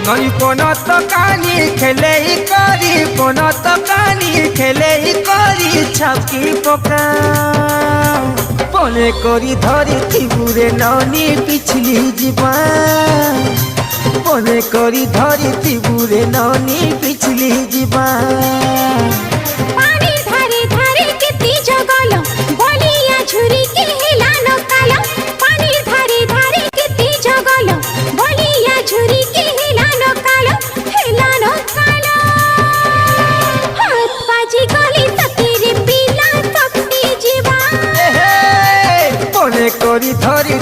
নই কোন তো কানি খেলে করি কোন তো কানি খেলে করি ছাপকি পকা মনে করি ধরি থিবুরে ননি পিছলি যা মনে করি ধরি থিবুরে ননি পিছলি যা পানি ধারে ধারে কেতি জগল বলিয়া ঝুরি কে হেলা নকাল পানি ধারে ধারে কেতি জগল বলিয়া ঝুরি কে হেলা নকাল হাত বাজি গলি তকেরে পিলা তকটি জীবা মনে করি ধরি